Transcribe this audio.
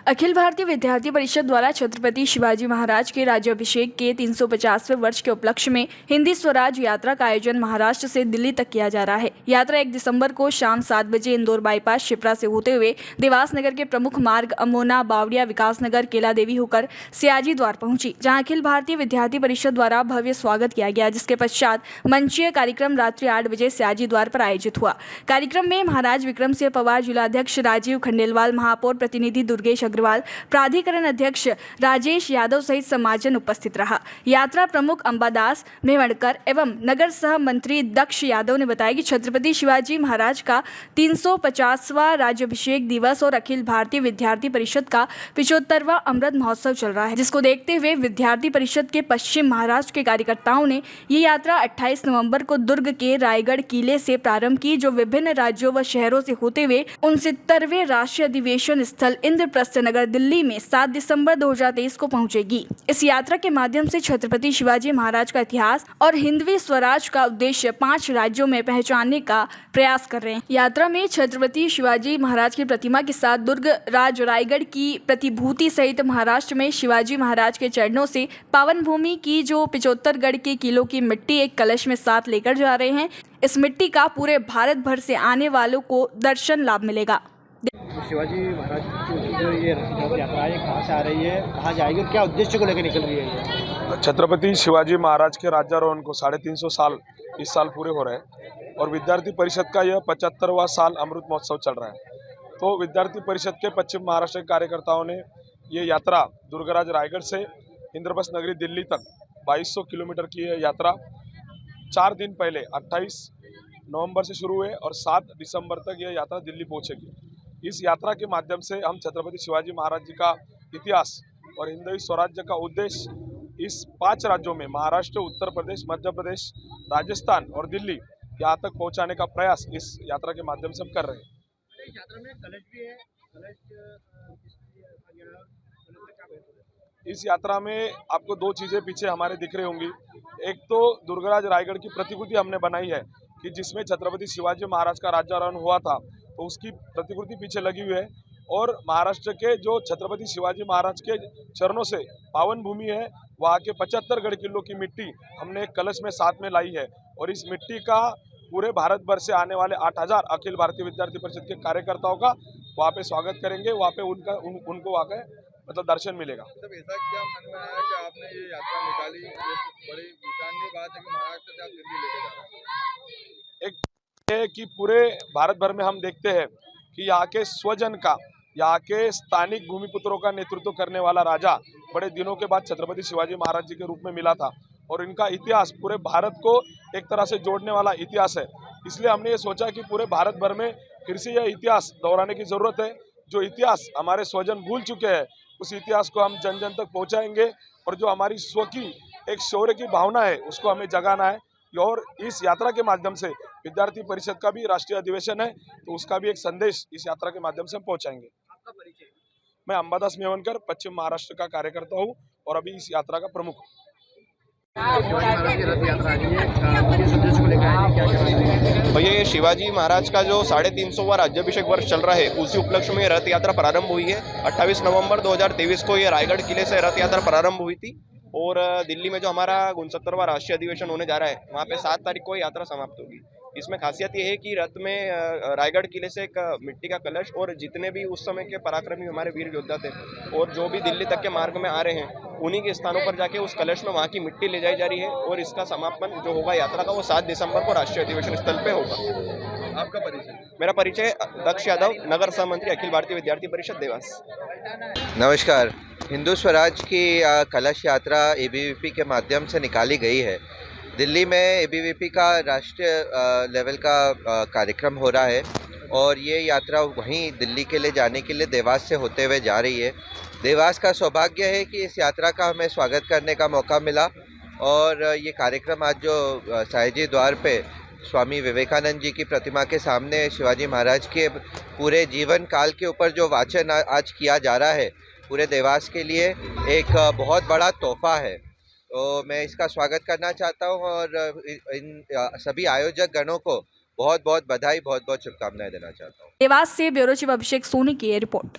अखिल भारतीय विद्यार्थी परिषद द्वारा छत्रपति शिवाजी महाराज के राज्याभिषेक के 350वें वर्ष के उपलक्ष्य में हिंदी स्वराज यात्रा का आयोजन महाराष्ट्र से दिल्ली तक किया जा रहा है। यात्रा 1 दिसंबर को शाम 7 बजे इंदौर बाईपास शिप्रा से होते हुए देवास नगर के प्रमुख मार्ग अमोना बावड़िया विकासनगर केला देवी होकर सयाजी द्वार पहुंची, जहां अखिल भारतीय विद्यार्थी परिषद द्वारा भव्य स्वागत किया गया, जिसके पश्चात मंचीय कार्यक्रम रात्रि 8 बजे सयाजी द्वार पर आयोजित हुआ। कार्यक्रम में महाराज विक्रम सिंह पवार, जिलाध्यक्ष राजीव खंडेलवाल, महापौर प्रतिनिधि दुर्गेश अग्रवाल, प्राधिकरण अध्यक्ष राजेश यादव सहित समाजजन उपस्थित रहा। यात्रा प्रमुख अंबादास मेवणकर एवं नगर सह मंत्री दक्ष यादव ने बताया कि छत्रपति शिवाजी महाराज का 350वां राज्याभिषेक दिवस और अखिल भारतीय विद्यार्थी परिषद का 75वां अमृत महोत्सव चल रहा है, जिसको देखते हुए विद्यार्थी परिषद के पश्चिम महाराष्ट्र के कार्यकर्ताओं ने ये यात्रा 28 नवंबर को दुर्ग के रायगढ़ किले से प्रारंभ की, जो विभिन्न राज्यों व शहरों से होते हुए 69वें राष्ट्रीय अधिवेशन स्थल इंद्रप्रस्थ नगर दिल्ली में 7 दिसंबर 2023 को पहुंचेगी। इस यात्रा के माध्यम से छत्रपति शिवाजी महाराज का इतिहास और हिंदवी स्वराज का उद्देश्य 5 राज्यों में पहचानने का प्रयास कर रहे हैं। यात्रा में छत्रपति शिवाजी महाराज की प्रतिमा के साथ दुर्ग राज रायगढ़ की प्रतिभूति सहित महाराष्ट्र में शिवाजी महाराज के चरणों से पावन भूमि की जो 75 के किलो की मिट्टी एक कलश में साथ लेकर जा रहे हैं। इस मिट्टी का पूरे भारत भर से आने वालों को दर्शन लाभ मिलेगा। शिवाजी महाराज की जो ये रथ यात्रा है, कहाँ से आ रही है, कहाँ जाएगी और क्या उद्देश्य को लेकर निकल रही है ये? छत्रपति शिवाजी महाराज के राज्यारोहण को 350 साल इस साल पूरे हो रहे हैं और विद्यार्थी परिषद का यह 75वां साल अमृत महोत्सव चल रहा है। तो विद्यार्थी परिषद के पश्चिम महाराष्ट्र के कार्यकर्ताओं ने ये यात्रा दुर्गराज रायगढ़ से इंद्रप्रस्थ नगरी दिल्ली तक 2200 किलोमीटर की यह यात्रा 4 दिन पहले 28 नवंबर से शुरू हुए और 7 दिसंबर तक यह यात्रा दिल्ली पहुंचेगी। इस यात्रा के माध्यम से हम छत्रपति शिवाजी महाराज जी का इतिहास और हिंदवी स्वराज्य का उद्देश्य इस 5 राज्यों में महाराष्ट्र, उत्तर प्रदेश, मध्य प्रदेश, राजस्थान और दिल्ली यहाँ तक पहुँचाने का प्रयास इस यात्रा के माध्यम से हम कर रहे हैं। यात्रा में कलश भी है, इस यात्रा में आपको 2 चीज़ें पीछे हमारे दिख रही होंगी। एक तो दुर्गराज रायगढ़ की प्रतिकृति हमने बनाई है कि जिसमें छत्रपति शिवाजी महाराज का राज्यारोहण हुआ था, तो उसकी प्रतिकृति पीछे लगी हुई है और महाराष्ट्र के जो छत्रपति शिवाजी महाराज के चरणों से पावन भूमि है, वहाँ के 75 किलो की मिट्टी हमने एक कलश में साथ में लाई है और इस मिट्टी का पूरे भारत भर से आने वाले 8000 अखिल भारतीय विद्यार्थी परिषद के कार्यकर्ताओं का वहाँ पे स्वागत करेंगे। वहाँ पे उनको वहाँ का मतलब दर्शन मिलेगा। मतलब ऐसा क्या मन में आया कि आपने ये यात्रा निकाली? ये बड़ी विचारणीय बात है कि महाराष्ट्र से आप दिल्ली लेके जा रहे हैं। एक है कि पूरे भारत भर में हम देखते हैं कि यहाँ के स्वजन का, यहाँ के स्थानिक भूमिपुत्रों का नेतृत्व करने वाला राजा बड़े दिनों के बाद छत्रपति शिवाजी महाराज जी के रूप में मिला था और इनका इतिहास पूरे भारत को एक तरह से जोड़ने वाला इतिहास है। इसलिए हमने ये सोचा कि पूरे भारत भर में फिर से यह इतिहास दोहराने की ज़रूरत है। जो इतिहास हमारे स्वजन भूल चुके हैं, उस इतिहास को हम जन जन तक पहुँचाएंगे और जो हमारी स्व की एक शौर्य की भावना है उसको हमें जगाना है। और इस यात्रा के माध्यम से विद्यार्थी परिषद का भी राष्ट्रीय अधिवेशन है, तो उसका भी एक संदेश इस यात्रा के माध्यम से हम पहुंचाएंगे। आपका परिचय? मैं अंबादास मेवणकर पश्चिम महाराष्ट्र का कार्यकर्ता हूं और अभी इस यात्रा का प्रमुख हूं। शिवाजी महाराज की रथ यात्रा आ रही है, किस उद्देश्य को लेकर आ रही है, क्या कहेंगे? भैया ये शिवाजी महाराज का जो 350वां राज्याभिषेक वर्ष चल रहा है, उसी उपलक्ष्य में रथ यात्रा प्रारंभ हुई है। 28 नवंबर 2023 को ये रायगढ़ किले से रथ यात्रा प्रारंभ हुई थी और दिल्ली में जो हमारा 69वां राष्ट्रीय अधिवेशन होने जा रहा है, वहाँ पे 7 तारीख को यात्रा समाप्त होगी। इसमें खासियत ये है कि रथ में रायगढ़ किले से एक मिट्टी का कलश और जितने भी उस समय के पराक्रमी हमारे वीर योद्धा थे और जो भी दिल्ली तक के मार्ग में आ रहे हैं, उन्हीं के स्थानों पर जाके उस कलश में वहाँ की मिट्टी ले जाई जा रही है और इसका समापन जो होगा यात्रा का वो 7 दिसंबर को राष्ट्रीय अधिवेशन स्थल पे होगा। आपका परिचय? मेरा परिचय दक्ष यादव, नगर सह मंत्री, अखिल भारतीय विद्यार्थी परिषद, देवास। नमस्कार। हिंदू स्वराज की कलश यात्रा एबीवीपी के माध्यम से निकाली गई है। दिल्ली में एबीवीपी का राष्ट्रीय लेवल का कार्यक्रम हो रहा है और ये यात्रा वहीं दिल्ली के लिए जाने के लिए देवास से होते हुए जा रही है। देवास का सौभाग्य है कि इस यात्रा का हमें स्वागत करने का मौका मिला और ये कार्यक्रम आज जो सयाजी द्वार पे स्वामी विवेकानंद जी की प्रतिमा के सामने शिवाजी महाराज के पूरे जीवन काल के ऊपर जो वाचन आज किया जा रहा है, पूरे देवास के लिए एक बहुत बड़ा तोहफा है। तो मैं इसका स्वागत करना चाहता हूं और इन सभी आयोजक गणों को बहुत बहुत बधाई, बहुत बहुत शुभकामनाएं देना चाहता हूं। देवास से ब्यूरो चीफ अभिषेक सोनी की रिपोर्ट।